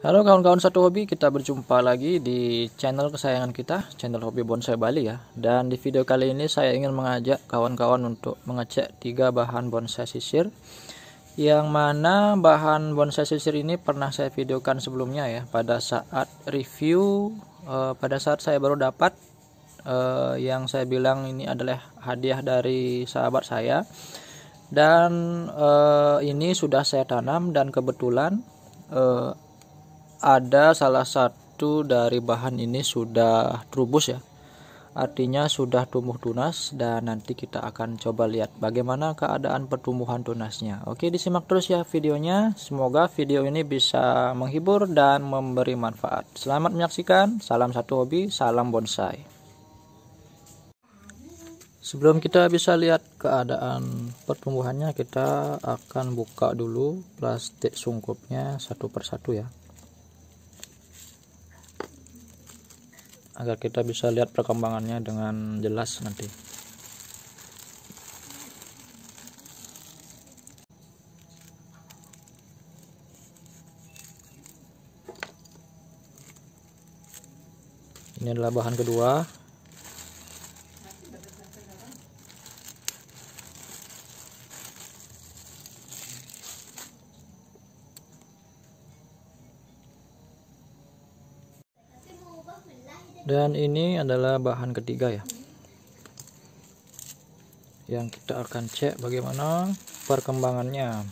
Halo kawan-kawan satu hobi, kita berjumpa lagi di channel kesayangan kita, channel Hobi Bonsai Bali ya. Dan di video kali ini saya ingin mengajak kawan-kawan untuk mengecek 3 bahan bonsai sisir, yang mana bahan bonsai sisir ini pernah saya videokan sebelumnya ya, pada saat review, pada saat saya baru dapat, yang saya bilang ini adalah hadiah dari sahabat saya. Dan ini sudah saya tanam dan kebetulan ada salah satu dari bahan ini sudah trubus ya, artinya sudah tumbuh tunas, dan nanti kita akan coba lihat bagaimana keadaan pertumbuhan tunasnya. Oke, disimak terus ya videonya, semoga video ini bisa menghibur dan memberi manfaat. Selamat menyaksikan, salam satu hobi, salam bonsai. Sebelum kita bisa lihat keadaan pertumbuhannya, kita akan buka dulu plastik sungkupnya satu persatu ya, agar kita bisa lihat perkembangannya dengan jelas nanti. Ini adalah bahan kedua. Dan ini adalah bahan ketiga ya, yang kita akan cek bagaimana perkembangannya.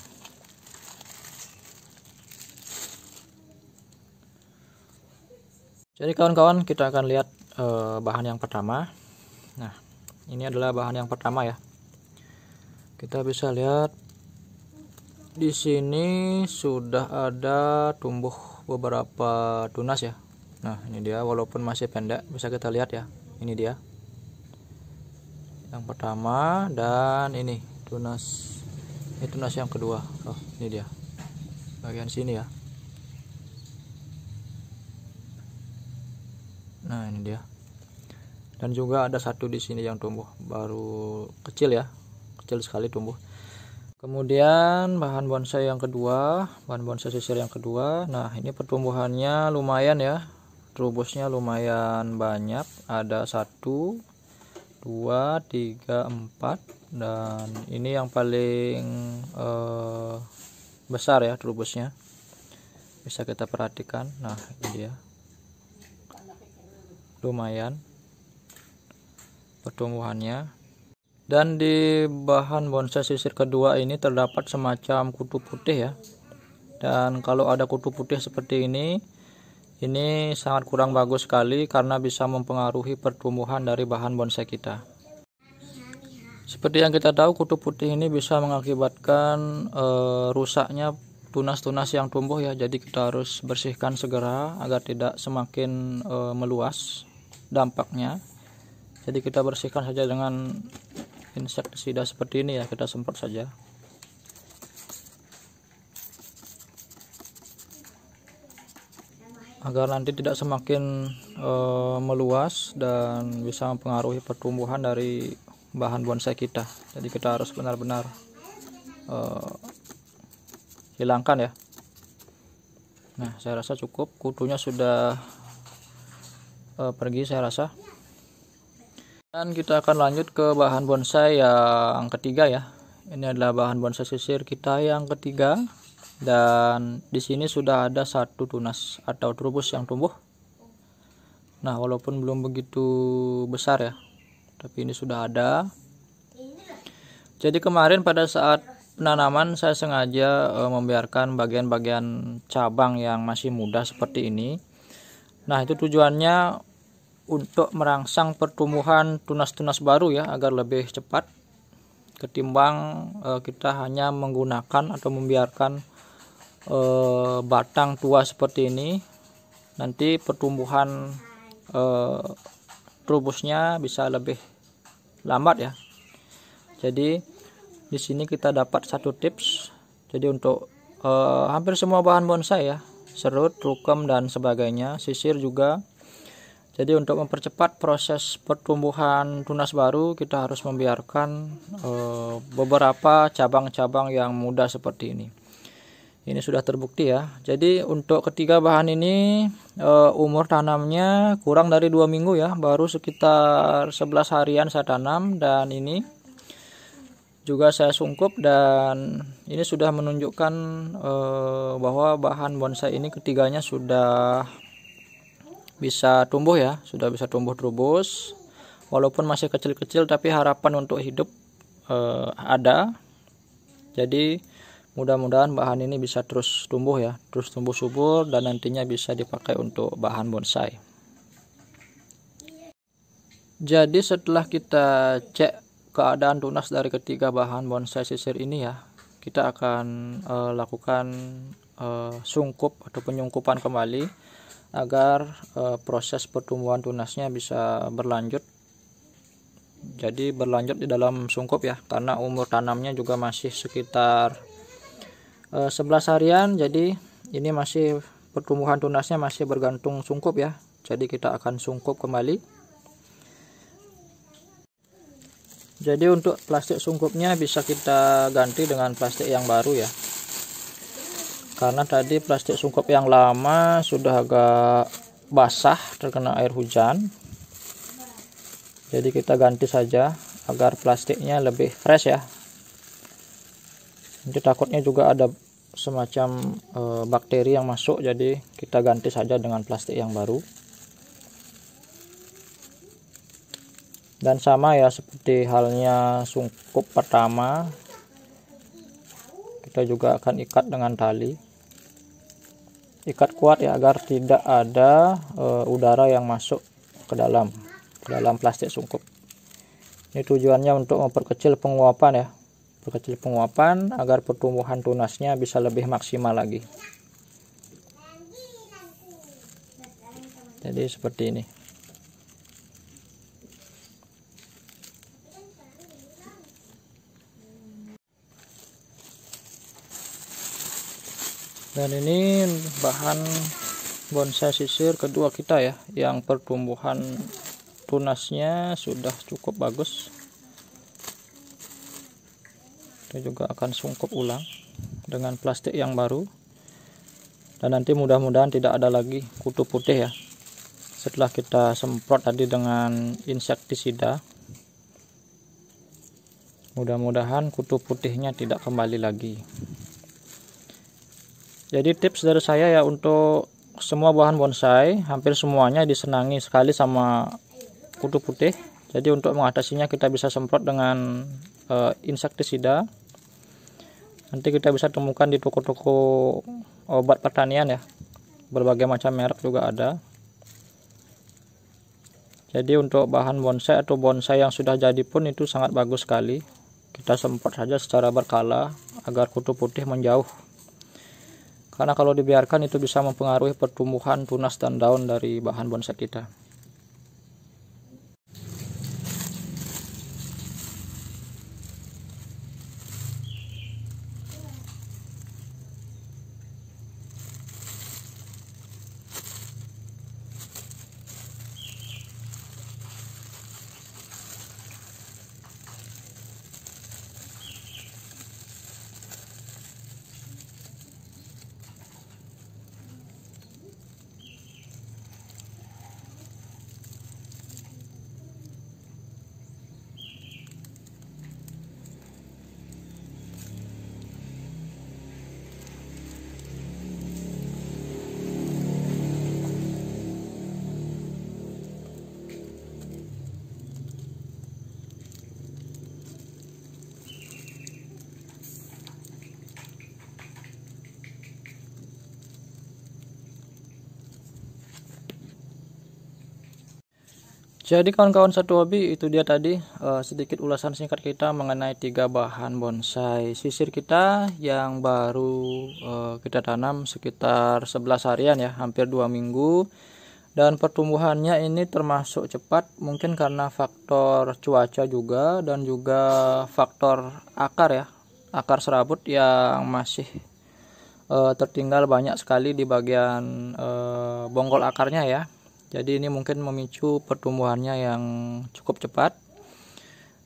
Jadi kawan-kawan, kita akan lihat bahan yang pertama. Nah, ini adalah bahan yang pertama ya. Kita bisa lihat di sini sudah ada tumbuh beberapa tunas ya. Nah, ini dia, walaupun masih pendek bisa kita lihat ya. Ini dia yang pertama, dan ini tunas. Ini tunas yang kedua. Oh, ini dia bagian sini ya. Nah, ini dia. Dan juga ada satu di sini yang tumbuh baru kecil ya. Kecil sekali tumbuh. Kemudian bahan bonsai yang kedua, bahan bonsai sisir yang kedua. Nah, ini pertumbuhannya lumayan ya. Trubusnya lumayan banyak, ada 1, 2, 3, 4, dan ini yang paling besar ya trubusnya, bisa kita perhatikan. Nah, ini dia, lumayan pertumbuhannya. Dan di bahan bonsai sisir kedua ini terdapat semacam kutu putih ya, dan kalau ada kutu putih seperti ini sangat kurang bagus sekali karena bisa mempengaruhi pertumbuhan dari bahan bonsai kita. Seperti yang kita tahu, kutu putih ini bisa mengakibatkan rusaknya tunas-tunas yang tumbuh ya. Jadi kita harus bersihkan segera agar tidak semakin meluas dampaknya. Jadi kita bersihkan saja dengan insektisida seperti ini ya, kita semprot saja. Agar nanti tidak semakin meluas dan bisa mempengaruhi pertumbuhan dari bahan bonsai kita. Jadi kita harus benar-benar hilangkan ya. Nah, saya rasa cukup, kutunya sudah pergi saya rasa. Dan kita akan lanjut ke bahan bonsai yang ketiga ya. Ini adalah bahan bonsai sisir kita yang ketiga. Dan di sini sudah ada 1 tunas atau trubus yang tumbuh. Nah, walaupun belum begitu besar ya, tapi ini sudah ada. Jadi kemarin pada saat penanaman saya sengaja membiarkan bagian-bagian cabang yang masih muda seperti ini. Nah, itu tujuannya untuk merangsang pertumbuhan tunas-tunas baru ya, agar lebih cepat ketimbang kita hanya menggunakan atau membiarkan batang tua seperti ini. Nanti pertumbuhan trubusnya bisa lebih lambat ya. Jadi di sini kita dapat 1 tips. Jadi untuk hampir semua bahan bonsai ya, serut, rukem dan sebagainya, sisir juga. Jadi untuk mempercepat proses pertumbuhan tunas baru, kita harus membiarkan beberapa cabang-cabang yang muda seperti ini. Ini sudah terbukti ya. Jadi untuk ketiga bahan ini umur tanamnya kurang dari 2 minggu ya, baru sekitar 11 harian saya tanam, dan ini juga saya sungkup, dan ini sudah menunjukkan bahwa bahan bonsai ini ketiganya sudah bisa tumbuh ya, sudah bisa tumbuh terus. Walaupun masih kecil-kecil tapi harapan untuk hidup ada. Jadi mudah-mudahan bahan ini bisa terus tumbuh ya, terus tumbuh subur, dan nantinya bisa dipakai untuk bahan bonsai. Jadi setelah kita cek keadaan tunas dari ketiga bahan bonsai sisir ini ya, kita akan lakukan sungkup atau penyungkupan kembali agar proses pertumbuhan tunasnya bisa berlanjut. Jadi berlanjut di dalam sungkup ya, karena umur tanamnya juga masih sekitar 11 harian. Jadi ini masih pertumbuhan tunasnya masih bergantung sungkup ya. Jadi kita akan sungkup kembali. Jadi untuk plastik sungkupnya bisa kita ganti dengan plastik yang baru ya, karena tadi plastik sungkup yang lama sudah agak basah terkena air hujan. Jadi kita ganti saja agar plastiknya lebih fresh ya. Nanti takutnya juga ada semacam bakteri yang masuk, jadi kita ganti saja dengan plastik yang baru. Dan sama ya seperti halnya sungkup pertama, kita juga akan ikat dengan tali. Ikat kuat ya, agar tidak ada udara yang masuk ke dalam plastik sungkup. Ini tujuannya untuk memperkecil penguapan ya, agar pertumbuhan tunasnya bisa lebih maksimal lagi. Jadi seperti ini. Dan ini bahan bonsai sisir kedua kita ya, yang pertumbuhan tunasnya sudah cukup bagus. Kita juga akan sungkup ulang dengan plastik yang baru, dan nanti mudah-mudahan tidak ada lagi kutu putih ya, setelah kita semprot tadi dengan insektisida. Mudah-mudahan kutu putihnya tidak kembali lagi. Jadi tips dari saya ya, untuk semua bahan bonsai hampir semuanya disenangi sekali sama kutu putih. Jadi untuk mengatasinya kita bisa semprot dengan insektisida. Nanti kita bisa temukan di toko-toko obat pertanian ya, berbagai macam merek juga ada. Jadi untuk bahan bonsai atau bonsai yang sudah jadi pun itu sangat bagus sekali. Kita semprot saja secara berkala agar kutu putih menjauh, karena kalau dibiarkan itu bisa mempengaruhi pertumbuhan tunas dan daun dari bahan bonsai kita. Jadi kawan-kawan satu hobi, itu dia tadi sedikit ulasan singkat kita mengenai 3 bahan bonsai sisir kita yang baru kita tanam sekitar 11 harian ya, hampir 2 minggu. Dan pertumbuhannya ini termasuk cepat, mungkin karena faktor cuaca juga, dan juga faktor akar ya, akar serabut yang masih tertinggal banyak sekali di bagian bonggol akarnya ya. Jadi ini mungkin memicu pertumbuhannya yang cukup cepat.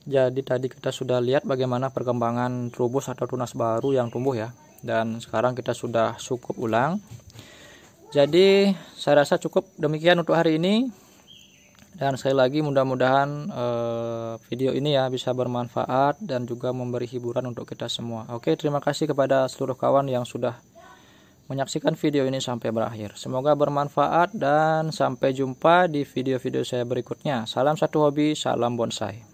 Jadi tadi kita sudah lihat bagaimana perkembangan trubus atau tunas baru yang tumbuh ya. dan sekarang kita sudah cukup ulang. Jadi saya rasa cukup demikian untuk hari ini, dan sekali lagi mudah-mudahan video ini ya bisa bermanfaat dan juga memberi hiburan untuk kita semua. Oke, terima kasih kepada seluruh kawan yang sudah menyaksikan video ini sampai berakhir. Semoga bermanfaat dan sampai jumpa di video-video saya berikutnya. Salam satu hobi, salam bonsai.